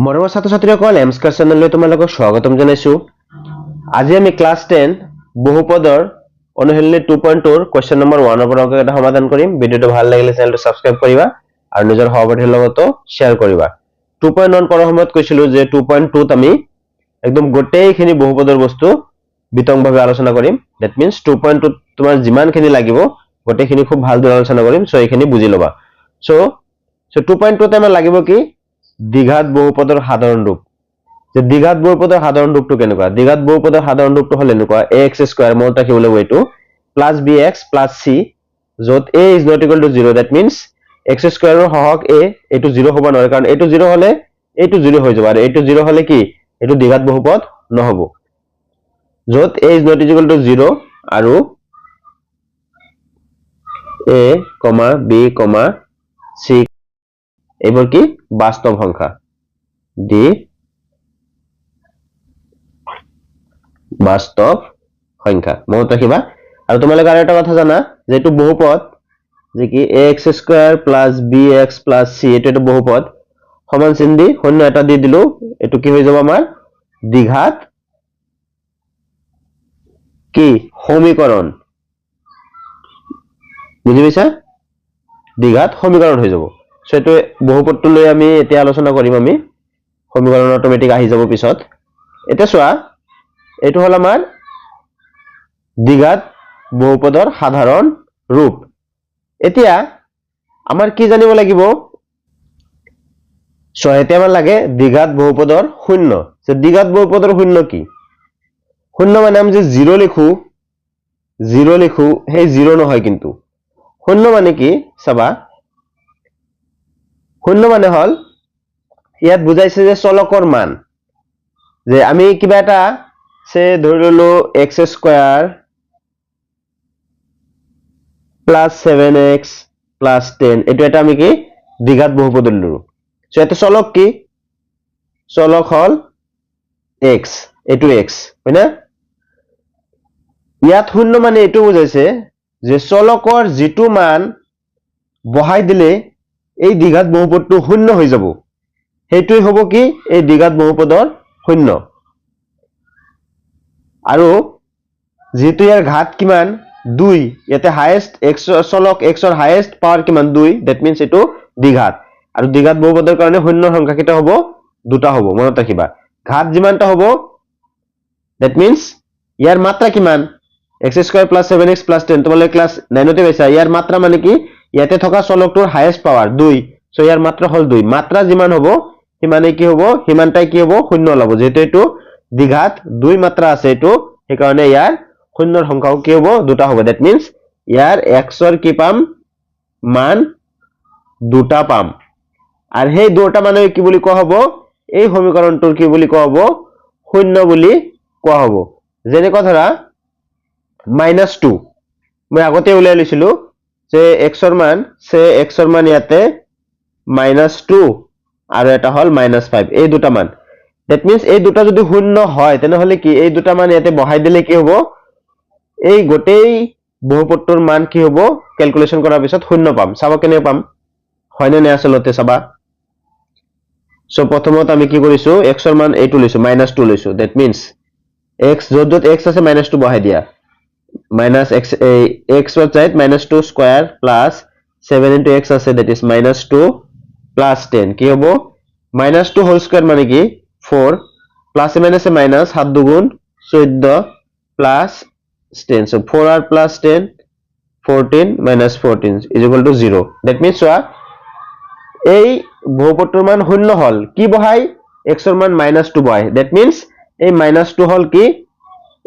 মৰমৰ ছাত্ৰ-ছাত্ৰীসকল এমস্কাৰ চেনেললৈ তোমালোকক স্বাগতম জনাইছো। আজি আমি ক্লাস 10 বহুপদৰ অনুশীলনী 2.2 ৰ কোৱেশ্চন নম্বৰ 1 ৰ পৰা এটা সমাধান কৰিম। ভিডিওটো ভাল লাগিলে চেনেলটো সাবস্ক্ৰাইব কৰিবা আৰু নিজৰ সহপাঠীৰ লগতো শেয়াৰ কৰিবা। 2.1 পঢ়াৰ সময়ত কৈছিলো যে 2.2 ত আমি একদম গোটেইখিনি বহুপদৰ বস্তু বিতংভাৱে আলোচনা কৰিম। দ্যাট মিন্স 2.2 তোমাৰ যিমানখিনি লাগিব গোটেইখিনি খুব ভালদৰে আলোচনা কৰিম। সো এইখিনি বুজি লবা। সো 2.2 তে আমাৰ লাগিব কি দ্বিঘাত বহুপদৰ সাধাৰণ ৰূপ। যে দ্বিঘাত বহুপদৰ সাধাৰণ ৰূপটো কেনেকুৱা? দ্বিঘাত বহুপদৰ সাধাৰণ ৰূপটো হল এনেকুৱা ax² মনত ৰাখিব লাগিব এইটো প্লাস bx প্লাস c যত a is not equal to 0 that means x² ৰ সহগ a এইটো 0 হ'ব নোৱাৰে কাৰণ এইটো 0 হলে এইটো 0 হৈ যাব আৰু এইটো 0 হলে কি এইটো দ্বিঘাত বহুপদ নহব। যত a is not equal to 0 আৰু a, b, c এইবোৰ কি বাস্তৱ সংখ্যা দি বাস্তৱ সংখ্যা মনত ৰাখিবা। আৰু তোমালোকে আৰু এটা কথা জানা যে এইটো বহুপদ যে কি ax² plus bx plus c এইটো বহুপদ সমান চিন দি শূন্য এটা দি দিলো এইটো কি হৈ যাব আমাৰ দ্বিঘাত কি সমীকৰণ। বুজি পাইছা? দ্বিঘাত সমীকৰণ হৈ যাব। সো এটো বহুপদটো লৈ আমি এতিয়া আলোচনা কৰিম। আমি সমীকৰণ অটোমেটিক আহি যাব পিছত। এটা চোৱা এইটো হল আমাৰ দ্বিঘাত বহুপদৰ সাধাৰণ ৰূপ। এতিয়া আমাৰ কি জানিব লাগিব? সো এতিয়া আমাৰ লাগে দ্বিঘাত বহুপদৰ শূন্য। সো দ্বিঘাত বহুপদৰ শূন্য কি? শূন্য মানে আমি যে 0 লিখো সেই 0 নহয় কিন্তু শূন্য মানে কি চাবা শূন্য মানে হল ইয়াত বুজাইছে যে চলকৰ মান যে আমি কিবা এটা সে ধৰি ললো x² প্লাস 7x প্লাস 10 এটো এটা আমি কি দ্বিঘাত বহুপদ ললো। সো এটো চলক কি চলক হল x এটো x হয়না? ইয়াত শূন্য মানে এটো বুজাইছে যে চলকৰ যেটো মান বহাই দিলে এই দ্বিঘাত বহুপদটো শূন্য হৈ যাব সেইটোই হ'ব কি এই দ্বিঘাত বহুপদৰ শূন্য। আৰু যেটো ইয়াৰ ঘাত কিমান 2 ইয়াতে হাইয়েস্ট x চলক x ৰ হাইয়েস্ট পাৱাৰ কিমান 2 দ্যাট মিন্স এটো দ্বিঘাত। আৰু দ্বিঘাত বহুপদৰ কাৰণে শূন্যৰ সংখ্যা কেইটা হ'ব দুটা হ'ব মনত ৰাখিবা। ঘাত যিমানটা হ'ব দ্যাট মিন্স ইয়াৰ মাত্ৰা কিমান x² প্লাস 7x প্লাস 10 তোমালোকে ক্লাস 9 তে পাইছা। ইয়াৰ মাত্ৰা মানে কি ইয়াতে থকা চলকটোৰ হাইয়েস্ট পাৱাৰ 2 সো ইয়াৰ মাত্ৰা হল 2 মাত্ৰা যিমান হ'ব সিমানে কি হ'ব সিমানটাই কি হ'ব শূন্য লব যেহেতু এটো দ্বিঘাত 2 মাত্ৰা আছে এটো সেই কাৰণে ইয়াৰ শূন্যৰ সংখ্যাও কি হ'ব দুটা হ'ব। দ্যাট মিন্স ইয়াৰ x ৰ কি পাম মান দুটা পাম আৰু সেই দুটা মানে কি বুলি কোৱা হ'ব এই সমীকৰণটোৰ কি বুলি কোৱা হ'ব শূন্য বুলি কোৱা হ'ব। যেনেকৈ ধৰা -2 মই আগতে উলাই লৈছিলো যে x ৰ মান ইয়াতে -2 আৰু এটা হল -5 এই দুটা মান। দ্যাট মিন্স এই দুটা যদি শূন্য হয় তেনেহলে কি এই দুটা মান ইয়াতে বহাই দিলে কি হ'ব এই গোটেই বহুপদটোৰ মান কি হ'ব ক্যালকুলেশন কৰাৰ পিছত শূন্য পাম। চাবা কেনে পাম হয়নে নাই আসলতে চাবা। সো প্ৰথমত আমি কি কৰিছো x ৰ মান এইটো লৈছো -2 লৈছো। দ্যাট মিন্স x যত x আছে -2 বহাই দিয়া x ৰ ঠাইত -2 স্কয়াৰ প্লাস 7 into x আছে that is -2 plus 10 কি হ'ব -2 হোল স্কয়ার মানে কি 4 প্লাস মাইনাসে মাইনাস 7 দুগুণ 14 plus 10 so 4 r plus 10 14 minus 14 is equal to 0 that means এই বহুপদটোৰ মান শূন্য হল কি বহাই x ৰ মান -2 বহাই that means এই -2 হল কি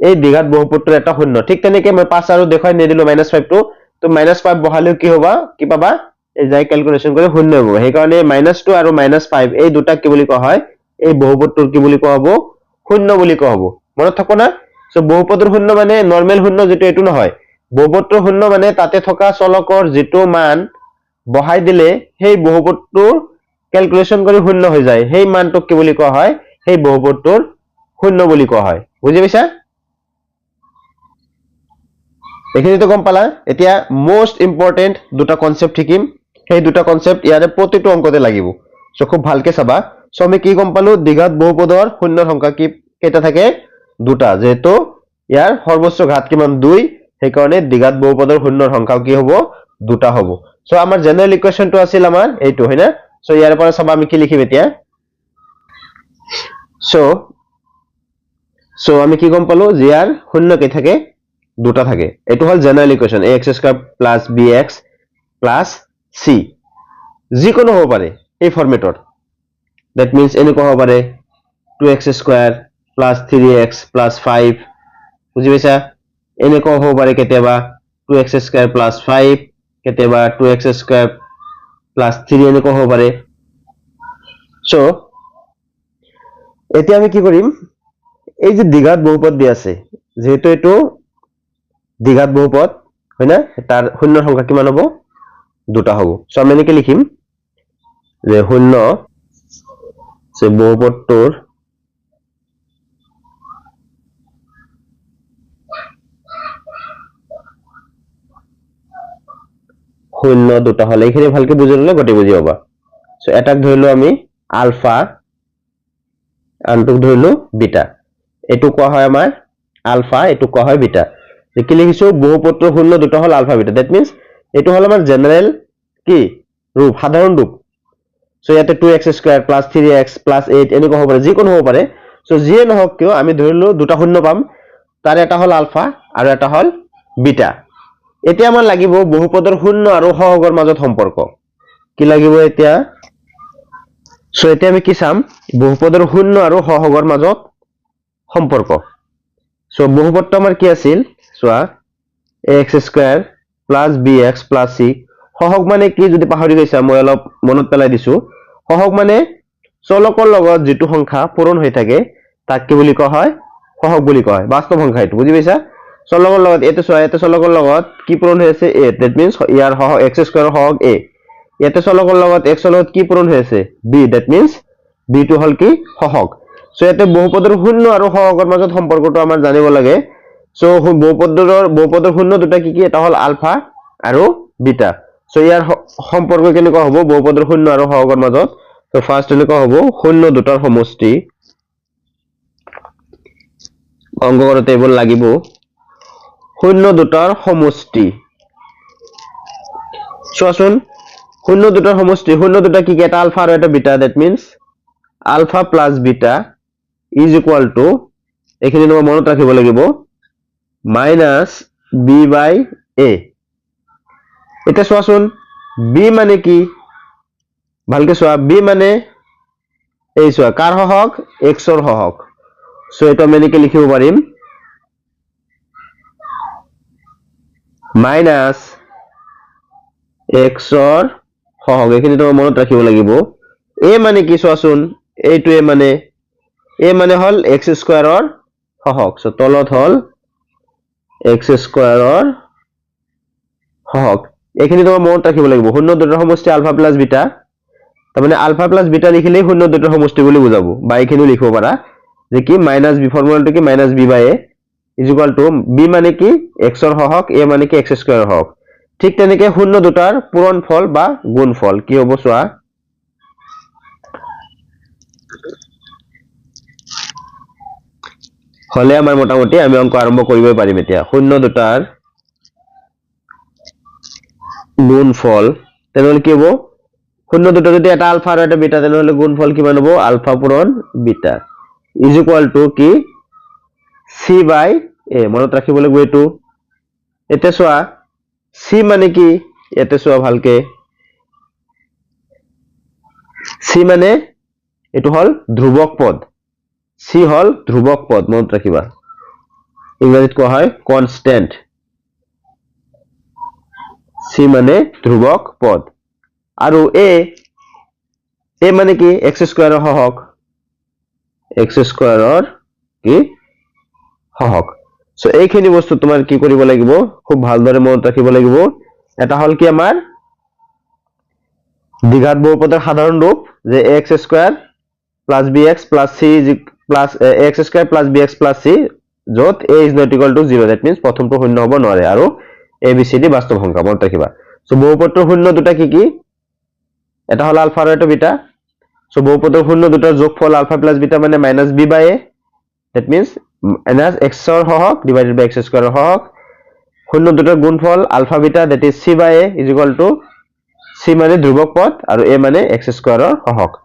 এই দ্বিঘাত বহুপদটোৰ এটা শূন্য। ঠিক তেনেকৈ মই 5 আৰু দেখাই নিদিলো -5 টো তো -5 বহালেও কি হবা কি পাবা এই যাই ক্যালকুলেশন কৰি শূন্য হ'ব। সেই কাৰণে -2 আৰু -5 এই দুটা কি বুলি কোৱা হয় এই বহুপদটোৰ কি বুলি কোৱা হ'ব শূন্য বুলি কোৱা হ'ব। মনত থাকো না? সো বহুপদৰ শূন্য মানে নৰমাল শূন্য যেটো এটো নহয় বহুপদটোৰ শূন্য মানে তাতে থকা চলকৰ যেটো মান বহাই দিলে সেই বহুপদটোৰ ক্যালকুলেশন কৰি শূন্য হৈ যায় সেই মানটোক কি বুলি কোৱা হয় সেই বহুপদটোৰ শূন্য বুলি কোৱা হয়। বুজি পাইছা? এইখিনিতো গম পালা। এতিয়া মোস্ট ইম্পৰ্টেন্ট দুটা কনসেপ্ট শিকিম সেই দুটা কনসেপ্ট ইয়াৰে প্ৰতিটো অংকতে লাগিব। সো খুব ভালকে চাবা সো আমি কি গম পালো দ্বিঘাত বহুপদৰ শূন্য সংখ্যা কি কেইটা থাকে দুটা যেহেতু ইয়াৰ সৰ্বোচ্চ ঘাত কিমান 2 সেই কাৰণে দ্বিঘাত বহুপদৰ শূন্য সংখ্যা কি হ'ব দুটা হ'ব সো আমাৰ জেনাৰেল ইকুৱেশনটো আছিল আমাৰ এইটো হয় না সো ইয়াৰ পৰা সব আমি কি লিখিম এতিয়া সো আমি কি গম পালো যে ইয়াৰ শূন্য কি থাকে দুটা থাকে এটো হল general equation ax square plus bx plus c যিকোনো হ'ব পাৰে এই ফৰম্যাটৰ দ্যাট মিন্স এনেকুৱা হ'ব পাৰে 2x square plus 3x plus 5 বুজি পাইছা এনেকুৱা হ'ব পাৰে কেতিয়াবা 2x স্কয়াৰ প্লাস 5 কেতিয়াবা 2x স্কয়াৰ প্লাস 3 এনেকুৱা হ'ব পাৰে সো এতিয়া আমি কি কৰিম এই যে দ্বিঘাত বহুপদ দি আছে যেহেতু এটো দ্বিঘাত বহুপদ হয় না তার শূন্য সংখ্যা কিমান হ'ব দুটা হ'ব সো আমি এনেকৈ লিখিম যে শূন্য সে বহুপদটোৰ শূন্য দুটা হলে এইখিনি ভালকে বুজি ললে গতি বুজি পাবা সো এটাক ধৰিলো আমি আলফা আনটোক ধৰিলো বিটা এটো কোৱা হয় আমাৰ আলফা এটো কোৱা হয় বিটা কি লিখিছো বহুপদটোৰ শূন্য দুটা হল আলফা বিটা দ্যাট মিন্স এটো হল আমাৰ জেনাৰেল কি ৰূপ সাধাৰণ ৰূপ সো ইয়াতে 2x square plus 3x plus 8 এনেকুৱা হ'ব পাৰে যিকোনো হ'ব পাৰে সো যিয়ে নহওক কিয় আমি ধৰিলো দুটা শূন্য পাম তাৰ এটা হল আলফা আৰু এটা হল বিটা এতিয়া আমাৰ লাগিব বহুপদৰ শূন্য আৰু সহগৰ মাজত সম্পৰ্ক কি লাগিব এতিয়া সো এতিয়া আমি কি চাম বহুপদৰ শূন্য আৰু সহগৰ মাজত সম্পৰ্ক সো বহুপদটো আমাৰ কি আছিল সোয়া ax square plus bx plus c সহগ মানে কি যদি পাহৰি গৈছা মই অলপ মনত পেলাই দিছো সহগ মানে চলকৰ লগত যেটো সংখ্যা পূৰণ হৈ থাকে তাক কি বুলি কোৱা হয় সহগ বুলি কোৱা হয় বাস্তৱ সংখ্যা এটো বুজি পাইছা চলকৰ লগত এটো সোয়া এটো চলকৰ লগত কি পূৰণ হৈ আছে a that means ইয়াৰ সহগ x স্কয়াৰৰ সহগ a এটো চলকৰ লগত x ৰ লগত কি পূৰণ হৈ আছে b that means b টো হল কি সহগ সো এতে বহুপদৰ শূন্য আৰু সহগৰ মাজত সম্পৰ্কটো আমাৰ জানিব লাগে সো বহুপদৰ শূন্য দুটা কি কি এটা হল আলফা আৰু বিটা সো ইয়াৰ সম্পৰ্ক কেনেকুৱা হ'ব বহুপদৰ শূন্য আৰু সহগৰ মাজত সো ফাৰ্স্ট এনেকুৱা হ'ব শূন্য দুটাৰ সমষ্টি অংক কৰতে এইবোৰ লাগিব শূন্য দুটাৰ সমষ্টি চোৱাচোন শূন্য দুটাৰ সমষ্টি শূন্য দুটা কি এটা আলফা আৰু এটা beta that means alpha plus beta is equal to এখানে তোমার মনত রাখিব লাগিব মাইনাস b বাই a এটা চোৱাচোন b মানে কি ভালকে চোৱা b মানে এই চোৱা কাৰ সহগ x ৰ সহগ সো এটা আমি এনেকৈ লিখিব পাৰিম মাইনাস x ৰ সহগ এখানে তোমাৰ মনত ৰাখিব লাগিব a মানে কি চোৱাচোন এইটো a মানে হল x স্কয়াৰৰ সহগ সো তলত হল x স্কয়াৰৰ সহগ এখানে তোমাৰ মনত ৰাখিব লাগিব শূন্য দুটাৰ সমষ্টি আলফা প্লাস বিটা তাৰ মানে আলফা প্লাস বিটা লিখিলেই শূন্য দুটাৰ সমষ্টি বুলি বুজাবো বা এখানেও লিখিব পাৰা যে কি মাইনাস b ফৰ্মুলাটো কি minus b by a is equal to b মানে কি x ৰ সহগ a মানে কি x স্কয়াৰৰ সহগ ঠিক তেনেকে শূন্য দুটাৰ পূৰণফল বা গুণফল কি হ'ব চোৱা হলে আমাৰ মোটামুটি আমি অঙ্ক আৰম্ভ কৰিবই পাৰিম এতিয়া শূন্য দুটাৰ গুণফল তেনেহলে কি হ'ব শূন্য দুটা যদি এটা আলফা আৰু এটা বিটা তেনেহলে গুণফল কিমান হ'ব আলফা পূৰণ বিটা ইজ ইকুয়াল টু কি c বাই a মনত ৰাখিব লাগিব এটো এতে চোৱা c মানে কি এতে চোৱা ভালকে c মানে এটো হল ধ্ৰুৱক পদ c হল ধ্ৰুৱক পদ মনত ৰাখিবা ইংৰাজীত কোৱা হয় কনস্ট্যান্ট c মানে ধ্ৰুৱক পদ আৰু a মানে কি x স্কয়াৰৰ সহগ x স্কয়াৰৰ কি সহগ সো এইখিনি বস্তু তোমাৰ কি কৰিব লাগিব খুব ভালদৰে মনত ৰাখিব লাগিব এটা হল কি আমাৰ দ্বিঘাত বহুপদৰ সাধাৰণ ৰূপ যে x square plus bx plus c plus x square plus bx plus c যত a is not equal to 0 that means প্ৰথমটো শূন্য হ'ব নোৱাৰে আৰু a b c d বাস্তৱ সংখ্যা মনত ৰাখিবা সো বহুপদৰ শূন্য দুটা কি কি এটা হল আলফা আৰু এটা বিটা সো বহুপদৰ শূন্য দুটাৰ যোগফল আলফা প্লাস বিটা মানে minus B by A that means minus X ৰ হহক ডিভাইডেড বাই এক্স স্কয়াৰৰ হহক শূন্য দুটাৰ গুণফল alpha beta that is C by A is equal to C মানে ধ্ৰুৱক পদ আৰু এ মানে এক্স স্কয়াৰৰ হহক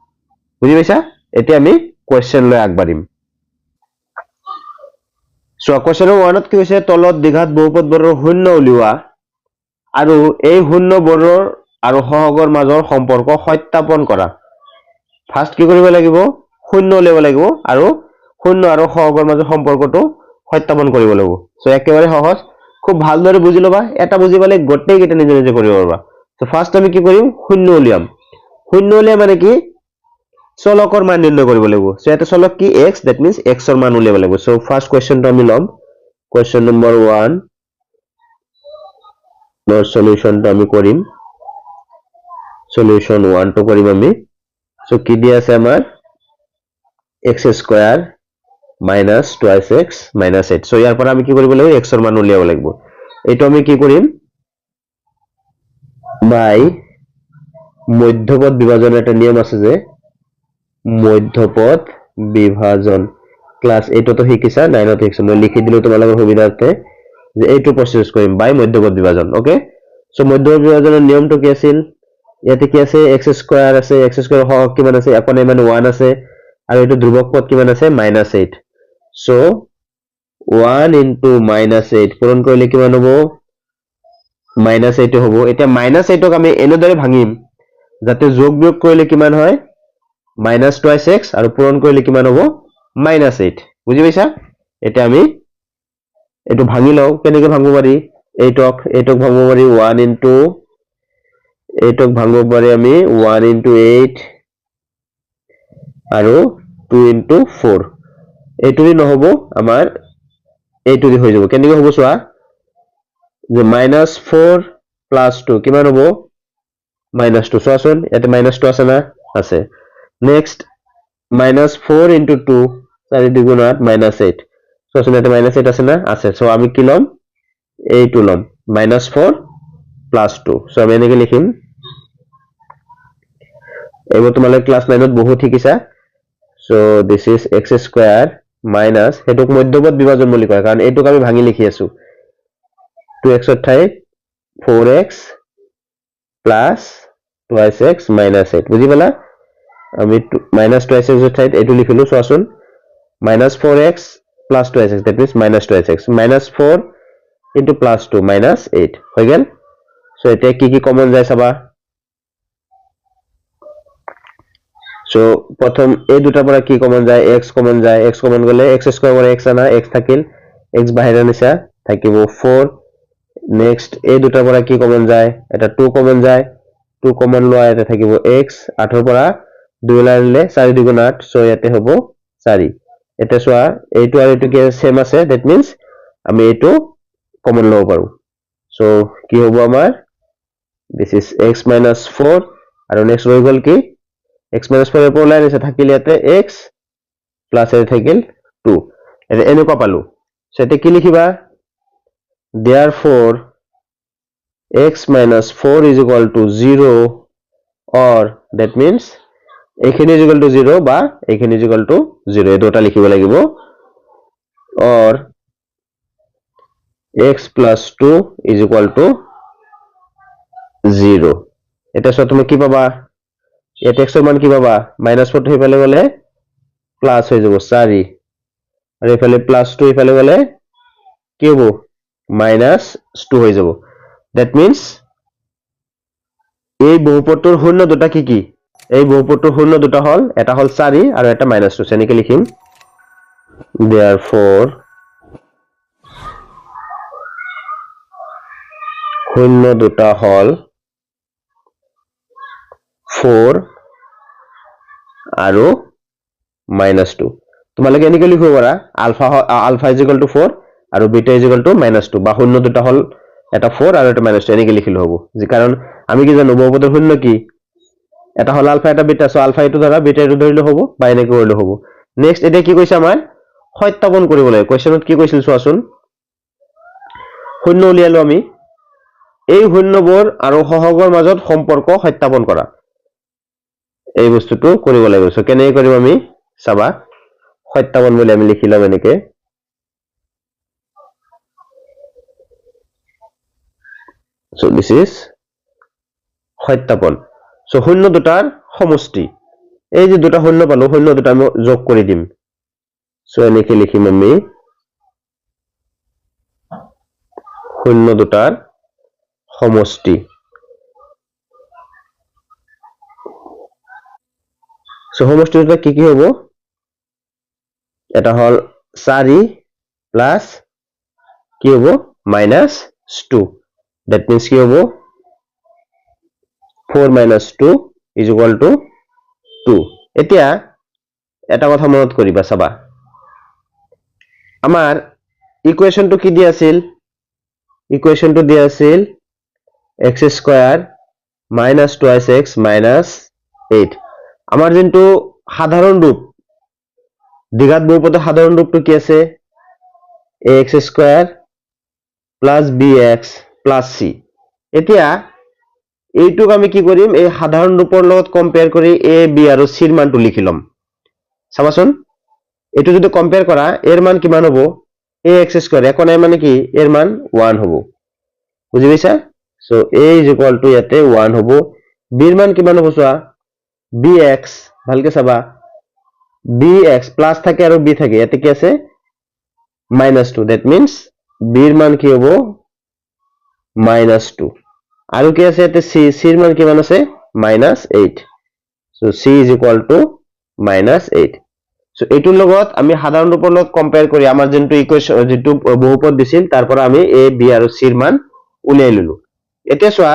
বুজি পাইছা এতিয়া আমি কোৱেশ্চন লৈ আগবাঢ়িম সো কোৱেশ্চন 1 ত কি হৈছে তলত দ্বিঘাত বহুপদবোৰৰ শূন্য উলিওৱা আৰু এই শূন্যবোৰৰ আৰু সহগৰ মাজৰ সম্পৰ্ক সত্যাপন কৰা ফাৰ্স্ট কি কৰিব লাগিব শূন্য উলিয়াব লাগিব আৰু শূন্য আৰু সহগৰ মাজৰ সম্পৰ্কটো সত্যাপন কৰিব লাগিব সো একেবাৰে সহজ খুব ভালদৰে বুজি লবা এটা বুজি পালে গোটেই কেইটা নিজে নিজে কৰিব পাৰবা সো ফাৰ্স্ট আমি কি কৰিম শূন্য উলিয়াম মানে কি চলকৰ মান নিৰ্ণয় কৰিব লাগিব সো এটা চলক কি x দ্যাট মিন্স x ৰ মান উলিয়াব লাগিব সো ফাৰ্স্ট কোৱেশ্চনটো আমি লম কোৱেশ্চন নম্বৰ 1 নৰ সলিউশনটো আমি কৰিম সলিউশন 1 টো কৰিম আমি সো কি দিয়া আছে আমাৰ x square minus 2x minus 8 so ইয়াৰ পৰা আমি কি কৰিব লাগিব x ৰ মান উলিয়াব লাগিব এইটো আমি কি কৰিম বাই মধ্যপদ বিভাজন এটা নিয়ম আছে যে মধ্যপদ বিভাজন ক্লাস 8 তো শিকিছা 9 ত শিকিছা মই লিখি দিলো তোমালোকৰ সুবিধাৰ্থে যে এইটো প্ৰসেস কৰিম বাই মধ্যপদ বিভাজন ওকে সো মধ্যপদ বিভাজনৰ নিয়মটো কি আছিল ইয়াতে কি আছে x স্কয়াৰ আছে x স্কয়াৰ হওক কিমান আছে এখন মানে 1 আছে আৰু এইটো ধ্ৰুৱক পদ কিমান আছে -8 সো 1 into -8 পূৰণ কৰিলে কিমান হ'ব -8 হ'ব এতিয়া -8ক আমি এনেদৰে ভাঙিম যাতে যোগ বিয়োগ কৰিলে কিমান হয় -2x আৰু পূৰণ কৰিলে কিমান হ'ব -8 বুজি পাইছা এতিয়া আমি এটো ভাঙি লও কেনেকৈ ভাঙব পাৰি এইটক ভাঙব পাৰি 1 into এইটক ভাঙব পাৰি আমি 1 into 8 আৰু 2 into 4 এইটোৰি নহব আমাৰ এইটোৰি হৈ যাব কেনেকৈ হ'ব চোৱা যে -4 + 2 কিমান হ'ব -2 চোৱাচোন ইয়াতে -2 আছে না আছে নেক্সট -4 into 2 4 দুগুণ 8 -8 চোৱাচোন ইয়াতে -8 আছে না আছে সো আমি কি লম এইটো লম -4 + 2 সো আমি এনেকৈ লিখিম এইবোৰ তোমালোকে ক্লাস 9 ত বহুত শিকিছা so this is x square minus হেতুক মধ্যপদ বিভাজন বুলি কয় কাৰণ এইটোক আমি ভাঙি লিখি আছো 2x ৰ ঠাইত 4x plus 2x minus 8 বুজি পালা আমি minus 2x ৰ ঠাইত এইটো লিখিলো চোৱাচোন -4x plus 2x that means -2x -4 into +2 -8 হৈ গেল সো এতিয়া কি কমন যায় চাবা সো প্ৰথম এই দুটাৰ পৰা কি কমন যায় x কমন যায় x কমন গলে x স্কয়াৰ পৰা x আনা x থাকিল x বাহিৰ আনিছা থাকিব 4 নেক্সট এই দুটাৰ পৰা কি কমন যায় এটা 2 কমন যায় 2 কমন লোৱা এটা থাকিব x 8 ৰ পৰা 2 লাইনলে 4 দুগুণ 8 সো ইয়াতে হ'ব 4 এটা চোৱা এইটো আৰু এইটো কি সেম আছে দ্যাট মিন্স আমি এইটো কমন লব পাৰো সো কি হ'ব আমাৰ দিস ইজ x - 4 আৰু নেক্সট হৈ গল কি x - 4 এর পর লাইন আছে থাকিল ইয়াতে x প্লাস এ থাকিল 2 এটা এনেকুৱা পালো সেটা কি লিখিবা therefore x - 4 is equal to 0 or that means এখানে is equal to 0 বা এখানে is equal to 0 এই দুটা লিখিব লাগিব or x plus 2 is equal to 0 এটা সব তুমি কি পাবা এটা x এর মান কি পাবা -4 হই ফেলে গলে প্লাস হয়ে যাব 4 আর এই ফেলে +2 হই ফেলে গলে কি হবে -2 হয়ে যাব দ্যাট মিন্স এই বহুপদটোৰ শূন্য দুটা কি এই বহুপদটোৰ শূন্য দুটা হল এটা হল 4 আৰু এটা -2 সেনেকৈ লিখিম therefore শূন্য দুটা হল 4 আৰু -2 তোমালোকে এনেকৈ লিখিব পাৰা আলফা ইজ ইকুয়াল টু 4 আৰু বিটা ইজ ইকুয়াল টু -2 বা শূন্য দুটা হল এটা 4 আৰু এটা -2 এনেকৈ লিখিলে হ'ব যে কাৰণ আমি কি জানো বহুপদৰ শূন্য কি এটা হল আলফা এটা বিটা সো আলফা এটো ধৰা বিটা এটো ধৰিলে হ'ব বা এনেকৈ কৰিলে হ'ব নেক্সট এটা কি কৈছে আমাৰ সত্যাপন কৰিব লাগে কোৱেশ্চনত কি কৈছিল চোৱাচোন শূন্য উলিয়ালো আমি এই শূন্যবোৰ আৰু সহগৰ মাজত সম্পৰ্ক সত্যাপন কৰা এই বস্তুটো কৰিব লাগিব সো কেনে কৰিম আমি চাবা 57 বুলি আমি লিখি লম এনেকে so this is 57 so শূন্য দুটাৰ সমষ্টি এই যে দুটা শূন্য পালো শূন্য দুটা আমি যোগ কৰি দিম সো এনেকে লিখিম আমি শূন্য দুটাৰ সমষ্টি সো সমষ্টি দুটা কি কি হ'ব এটা হল 4 প্লাস কি হ'ব -2 that means কি হ'ব 4 minus 2 is equal to 2 এতিয়া এটা কথা মনত কৰিবা চাবা আমাৰ ইকুৱেশনটো কি দিয়া আছিল ইকুৱেশনটো দিয়া আছিল x square minus 2x minus 8 আমাৰ যেটো সাধাৰণ ৰূপ দ্বিঘাত বহুপদৰ সাধাৰণ ৰূপটো কি আছে ax square plus bx plus c এতিয়া এইটুক আমি কি কৰিম এই সাধাৰণ ৰূপৰ লগত কম্পেয়াৰ কৰি a b আৰু c ৰ মানটো লিখি লম চাবাচোন এটো যদি কম্পেয়াৰ কৰা এর মান কিমান হ'ব ax স্কয়ার এখন মানে কি এর মান 1 হ'ব বুজি পাইছা so a is equal to ইয়াতে 1 হ'ব b ৰ মান কিমান হ'ব চোৱা bx ভালকে চাবা bx প্লাস থাকে আৰু b থাকে ইয়াতে কি আছে -2 that means b ৰ মান কি হ'ব -2 আৰু কি আছে ইয়াতে c ৰ মান কিমান আছে -8 so c is equal to -8 so এটোৰ লগত আমি সাধাৰণ ৰূপৰ লগত কম্পেয়াৰ কৰি আমাৰ যেটো ইকুৱেশন যেটো বহুপদ দিছিল তাৰ পৰা আমি a b আৰু c ৰ মান উলিয়াই ললো এতিয়া চোৱা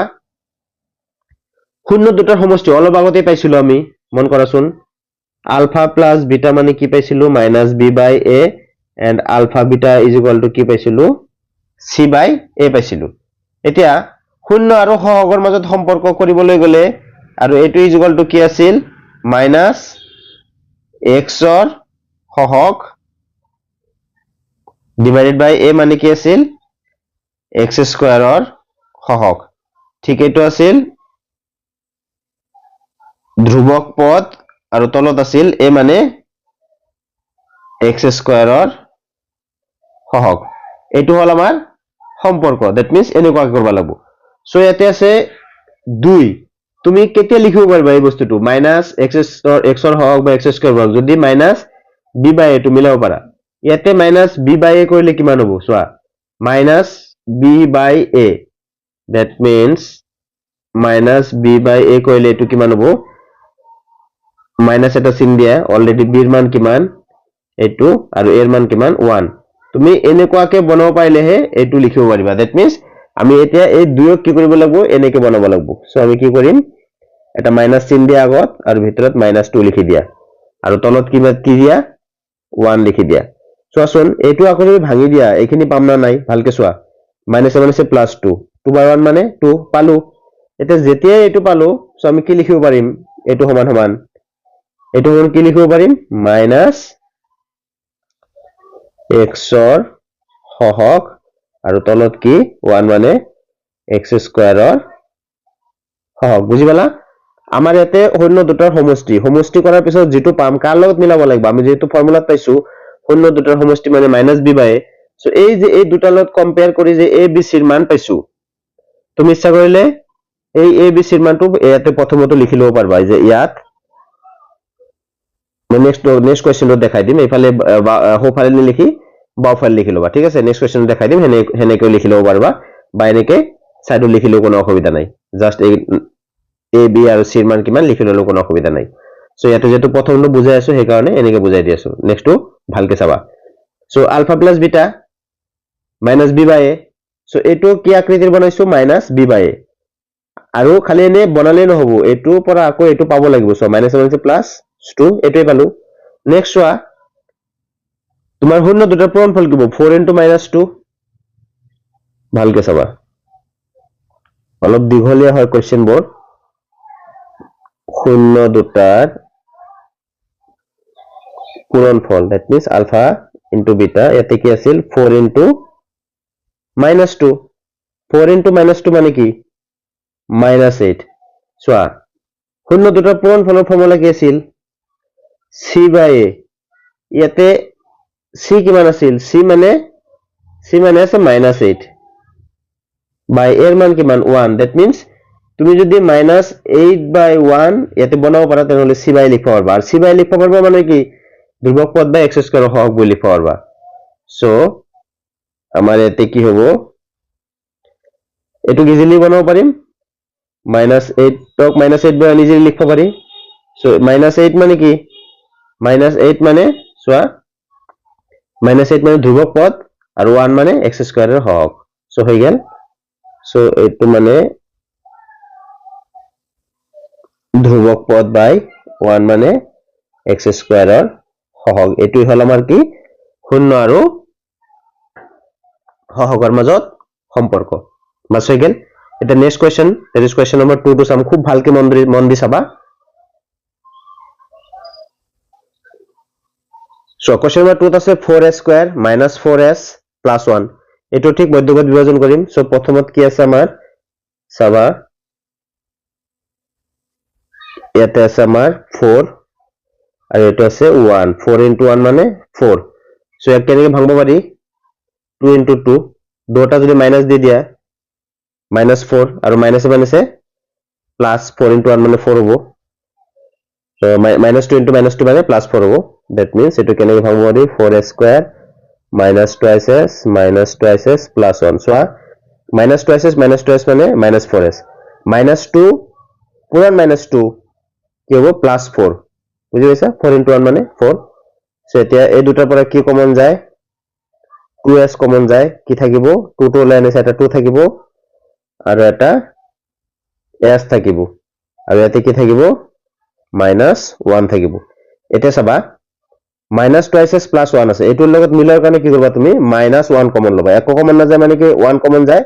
শূন্য দুটাৰ সমষ্টি অলপ আগতে পাইছিলো আমি মন কৰাচোন আলফা প্লাস বিটা মানে কি পাইছিলো -b/a and alpha beta is equal to কি পাইছিলো c/a পাইছিলো এতিয়া শূন্য আৰু সহগৰ মাজত সম্পৰ্ক কৰিবলৈ গলে আৰু এটো is equal to কি আছিল -x ৰ সহগ divided by a মানে কি আছিল x স্কয়াৰৰ সহগ ঠিক এটো আছিল ধ্ৰুবক পদ আৰু তলত আছিল a মানে x স্কয়াৰৰ সহগ এটো হল আমাৰ সম্পৰ্ক that means এনেকুৱা কৰিব লাগিব সো ইয়াতে আছে 2 তুমি কেতিয়া লিখিব পাৰিবা এই বস্তুটো -x ৰ হওক বা x স্কয়াৰ হওক যদি -b/a টো মিলাব পাৰা ইয়াতে -b/a কৰিলে কিমান হ'ব চোৱা -b/a that means -b/a কৰিলে এটো কিমান হ'ব মাইনাস এটা চিন দিয়া অলৰেডি b ৰ মান কিমান এটো আৰু a ৰ মান কিমান 1 তুমি এনেকুৱাকে বনাব পাৰিলেহে এটো লিখিব পাৰিবা that means আমি এতিয়া এই দুইক কি কৰিব লাগিব এনেকে বনাব লাগিব সো আমি কি কৰিম এটা মাইনাস চিন দিয়া আগত আৰু ভিতৰত -2 লিখি দিয়া আৰু তলত কিমান কি দিয়া 1 লিখি দিয়া চোৱাচোন এটো আকৌ যদি ভাঙি দিয়া এইখিনি পাম না নাই ভালকে চোৱা -1 +2 2/1 মানে 2 পালো এটা যেতিয়া এটো পালো সো আমি কি লিখিব পাৰিম এটো সমান সমান এটো হল কি লিখিব পাৰিম -x ৰ সহগ আৰু তলত কি 1 মানে x স্কয়াৰৰ সহগ বুজি পালা আমাৰ ইয়াতে শূন্য দুটাৰ সমষ্টি সমষ্টি কৰাৰ পিছত যেটো পাম কাৰ লগত মিলাব লাগিব আমি যেটো ফৰ্মুলাত পাইছো শূন্য দুটাৰ সমষ্টি মানে -b/a সো এই যে এই দুটাৰ লগত কম্পেয়াৰ কৰি যে a b c ৰ মান পাইছো তুমি ইচ্ছা কৰিলে এই a b c ৰ মানটো ইয়াতে প্ৰথমতে লিখি লব পাৰবা যে ইয়াত নেক্সট কোৱেশ্চনটো দেখাই দিম এইফালে হোফালে লিখি বাওফালে লিখি লবা ঠিক আছে নেক্সট কোৱেশ্চন দেখাই দিম হেনেকে লিখি লব পারবা বা এনেকে সাইডত লিখি লও কোনো অসুবিধা নাই জাস্ট এই a b আৰু c ৰ মান কিমান লিখি ললো কোনো অসুবিধা নাই সো ইয়াতে যেটো প্ৰথমটো বুজাই আছো সেই কাৰণে এনেকে বুজাই দি আছো নেক্সটটো ভালকে চাবা so alpha plus beta -b/a so এটো কি আকৃতিৰ বনাইছো -b/a আৰু খালি এনে বনালে নহব এটো পৰা আকৌ এটো পাব লাগিব সো -2 এটোই পালো নেক্সট চোৱা তোমাৰ শূন্য দুটাৰ পূৰণফল কিব 4 * -2 ভালকে চাবা অলপ দীঘলীয়া হয় কোৱেশ্চন বোৰ শূন্য দুটাৰ পূৰণফল that means alpha into beta ইয়াতে কি আছিল 4 * -2 4 * -2 মানে কি -8 চোৱা শূন্য দুটাৰ পূৰণফলৰ ফৰ্মুলা কি আছিল c by a ইয়াতে c কিমান আছিল c মানে আছে -8 by a ৰ মান কিমান 1 that means তুমি যদি -8/1 ইয়াতে বনাব পাৰা তেনেহলে c by লিখব পারবা আর c by লিখব পারবা মানে কি ধ্রুবক পদ বা x স্কয়ার হওক বুলি লিখব পারবা সো আমার এতে কি হবো এটু ইজিলি বনাব পারিম -8 ক -8 by ইজিলি লিখব পারি সো -8 মানে কি -8 মানে সোয়া -8 মানে ধ্রুবক পদ আর 1 মানে x স্কয়ারের হওক সো হই গেল সো এটু মানে ধ্রুবক পদ বাই 1 মানে x স্কয়ারের হওক এটুই হল আমাৰ কি শূন্য আৰু হহকৰ মাজত সম্পৰ্ক বাস হৈ গেল এটা next question that is question number 2 two some খুব ভালকে মন দি চাবা সো কোৱেশ্চন নম্বৰ 2 আছে 4s স্কয়াৰ - 4s + 1 এটো ঠিক মধ্যগত বিভাজন কৰিম সো প্ৰথমত কি আছে আমাৰ চাবা ইয়াতে আছে আমাৰ 4 আর এটা আছে 1 4 into 1 মানে 4 সো এক কেনেকে ভাঙব পারি 2 into 2 দুটা যদি মাইনাস দি দিয়া -4 আর মাইনাসে প্লাস 4 into 1 মানে 4 হবো সো -2 into -2 মানে +4 হবো দ্যাট মিন্স এটো কেনেকে ভাঙব পারি 4s square -2s + 1 so -2s মানে -4s -2 পুরান -2 কি হবো +4 বুঝি পাইছা 4 into 1 মানে 4 সো এতিয়া এই দুটাৰ পৰা কি কমন যায় 2s কমন যায় কি থাকিব 2 to লাইন আছে এটা 2 থাকিব আৰু এটা s থাকিব আৰু ইয়াতে কি থাকিব -1 থাকিব এটা চাবা -2s + 1 আছে এটোৰ লগত মিলাৰ কাৰণে কি কৰবা তুমি -1 কমন লবা একো কমন না যায় মানে কি 1 কমন যায়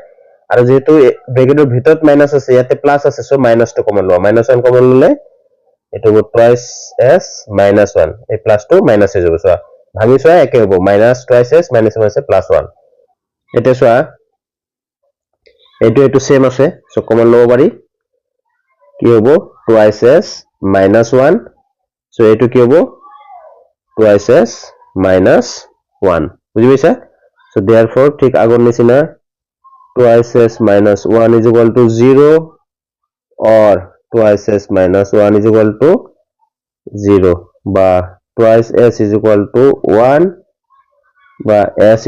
আৰু যেহেতু ব্ৰেকেটৰ ভিতৰত মাইনাস আছে ইয়াতে প্লাস আছে সো -2 কমন লবা -1 কমন ললে এটো হবো twice s -1 এই প্লাস টু মাইনাস হৈ যাব সোয়া ভাঙি সোয়া একে হবো -twice s -1 আছে +1 এটা সোয়া এটো সেম আছে সো কমন লব পারি কি হবো twice s -1 সো এটো কি হবো twice s -1 বুঝি পাইছা সো therefore ঠিক আগৰ নিচিনা twice s -1 = 0 or twice s -1 = 0 বা twice s = 1 বা s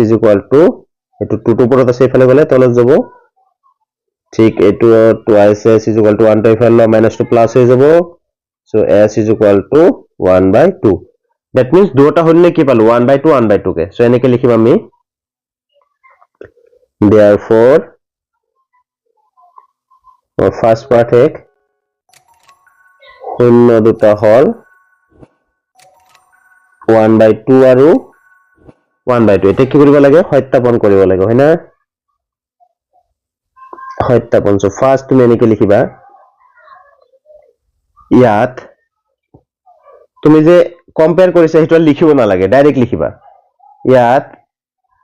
eto 2 to পৰত আছে ইফালে গলে তলত যাব ঠিক এটো twice s = 1 to ইফালে -2 প্লাস হৈ যাব সো s = 1/2 that means দুটা হলে কি পালো 1/2 কে সো এনেকে লিখিম আমি therefore first part এক শূন্য দুটা হল 1/2 আৰু 1/2 এটা কি কৰিব লাগে সত্যাপন কৰিব লাগে হয় না সত্যাপন সো ফাৰ্স্ট তুমি এনেকে লিখিবা ইয়াত তুমি যে কম্পেয়াৰ কৰিছা হেটো লিখিব না লাগে ডাইরেক্ট লিখিবা ইয়াত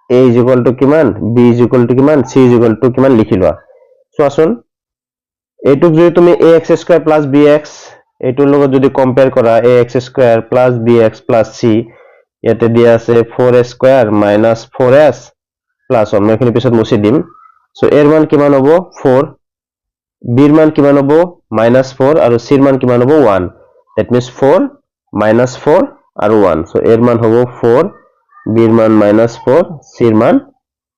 a = কিমান b = কিমান c = কিমান লিখি লোৱা চোৱাচোন এটুক যদি তুমি ax² + bx এটোৰ লগত যদি কম্পেয়াৰ কৰা ax² + bx + c ইয়াতে দিয়া আছে 4s² - 4s + 1 মই এখানে পিছত মুছি দিম সো এর মান কিমান হ'ব 4 b এর মান কিমান হ'ব -4 আৰু c এৰ মান কিমান হ'ব 1 that means 4 -4 আৰু 1 সো এর মান হ'ব 4 b এর মান -4 c এর মান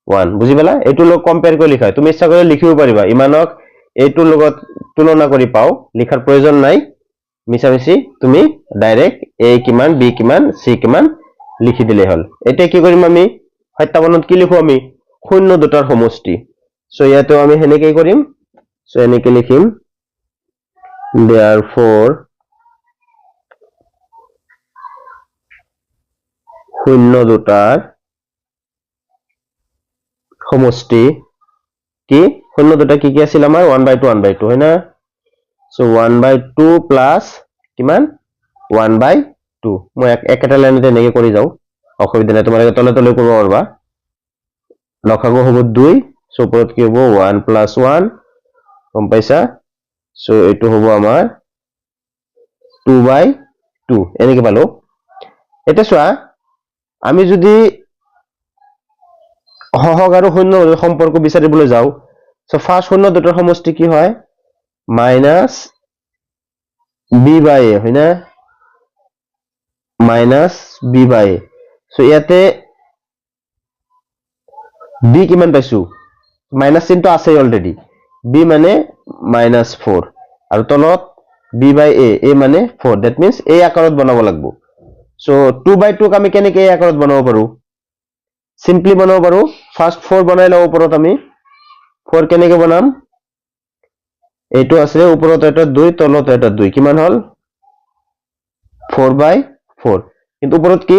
1 বুঝি পেলা এটো লগ কম্পেয়ার কৰি লিখা তুমি ইচ্ছা কৰিলে লিখিব পাৰিবা ইমানক এটোৰ লগত তুলনা কৰি পাও লিখাৰ প্ৰয়োজন নাই মিছামিছি তুমি ডাইরেক্ট a কিমান b কিমান c কিমান লিখি দিলে হল এটা কি কৰিম আমি সত্যাপনত কি লিখো আমি শূন্য দুটাৰ সমষ্টি সো ইয়াতে আমি হেনেকে কৰিম সো এনেকে লিখিম therefore শূন্য দুটাৰ সমষ্টি কি শূন্য দুটা কি আছিল আমাৰ 1/2 হয় না সো 1/2 প্লাস কিমান 1/2 মই একটা লাইনতে নেকে কৰি যাও অসুবিধা নাই তোমালোকে তলে তলে কৰিব পাৰবা লখাগু হ'ব 2 সো ওপৰত কি হ'ব 1 + 1 গম পাইছা সো এটো হ'ব আমাৰ 2/2 এনেকে পালো এতিয়া চোৱা আমি যদি হহক আৰু শূন্য সম্পৰ্ক বিচাৰিবলৈ যাওঁ সো ফাৰ্স্ট শূন্য দুটাৰ সমষ্টি কি হয় মাইনাস বি বাই এ হয় না minus B by A so ইয়াতে বি কিমান পাইছো মাইনাস চিহ্নটো আছে অলৰেডি বি মানে -4 আৰু তলত বি বাই এ মানে 4 দ্যাট মিন্স এই আকাৰত বনাব লাগিব সো 2/2 ক আমি কেনেকৈ এই আকাৰত বনাব পাৰো সিম্পলি বনাব পাৰো ফাৰ্স্ট 4 বনাই লও ওপৰত আমি 4 কেনেকৈ বনাম এইটো আছে ওপৰত এটা 2 তলত এটা 2 কিমান হল 4/4 কিন্তু ওপৰত কি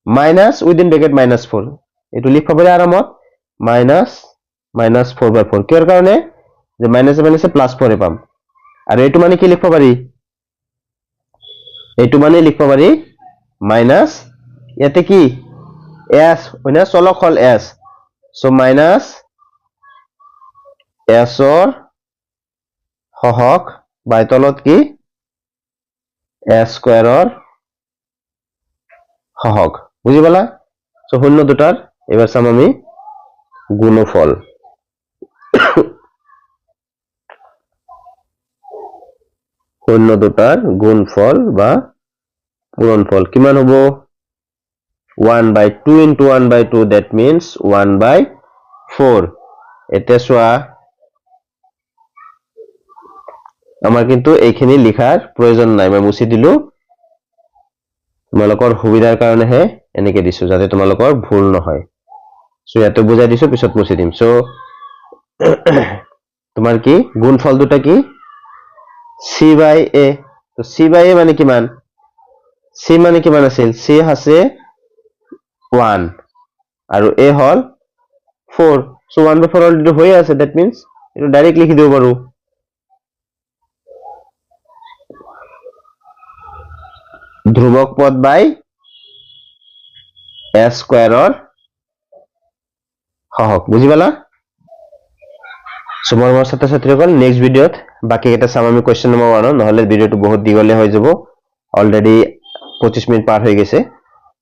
মাইনাস উইদিন ব্ৰেকেট -4 এইটো লিখব পাৰি আৰামত -4/4 কিহৰ কাৰণে যে মাইনাসে মাইনাসে +4 এ পাম আৰু এইটো মানে কি লিখব পাৰি এইটো মানে লিখব পাৰি মাইনাস ইয়াতে কি s হয়না চলক হল s so minus s or হহক বাই তলত কি s স্কয়াৰৰ হহক বুজি পালা সো শূন্য দুটাৰ এবাৰ চাম আমি গুণফল শূন্য দুটাৰ গুণফল বা পূৰণফল কিমান হ'ব 1/2 into 1/2 that means 1/4 এতিয়া চোৱা আমাৰ কিন্তু এইখিনি লিখাৰ প্ৰয়োজন নাই মই মুছি দিলো তোমালোকৰ সুবিধাৰ কাৰণেহে এনেকে দিছো যাতে তোমালোকৰ ভুল নহয় সো ইয়াতে বুজাই দিছো পিছত মুছি দিম সো তোমাৰ কি গুণফল দুটা কি c/a তো c/a মানে কিমান c মানে কিমান আছিল c আছে 1 আৰু a হল 4 সো 1/4 অলৰেডি হৈ আছে দ্যাট মিন্স এটো ডাইৰেক্ট লিখি দিব পাৰো ধ্ৰুবক পদ বাই s স্কয়াৰৰ হহক বুজি পালা সো মৰমৰ ছাত্ৰ ছাত্ৰীসকল নেক্সট ভিডিঅত বাকি এটা চাম আমি কোৱেশ্চন নম্বৰ 1 নহলে ভিডিঅটো বহুত দীঘলীয়া হৈ যাব অলৰেডি 25 মিনিট পাৰ হৈ গৈছে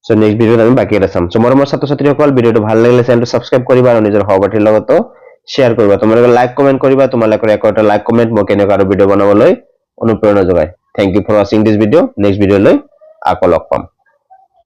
সো নেক্সট ভিডিঅত আমি বাকি এটা চাম সো মৰমৰ ছাত্ৰ ছাত্ৰীসকল ভিডিঅটো ভাল লাগিলে চেনেলটো সাবস্ক্ৰাইব কৰিবা আৰু নিজৰ সহপাঠীৰ লগতো শেয়াৰ কৰিবা তোমালোকে লাইক কমেন্ট কৰিবা তোমালোকৰ একটা লাইক কমেন্ট মোক কেনেকৈ আৰু ভিডিঅ বনাবলৈ অনুপ্ৰেৰণা যোগায় thank you for watching this video next video লৈ আকৌ লগ পাম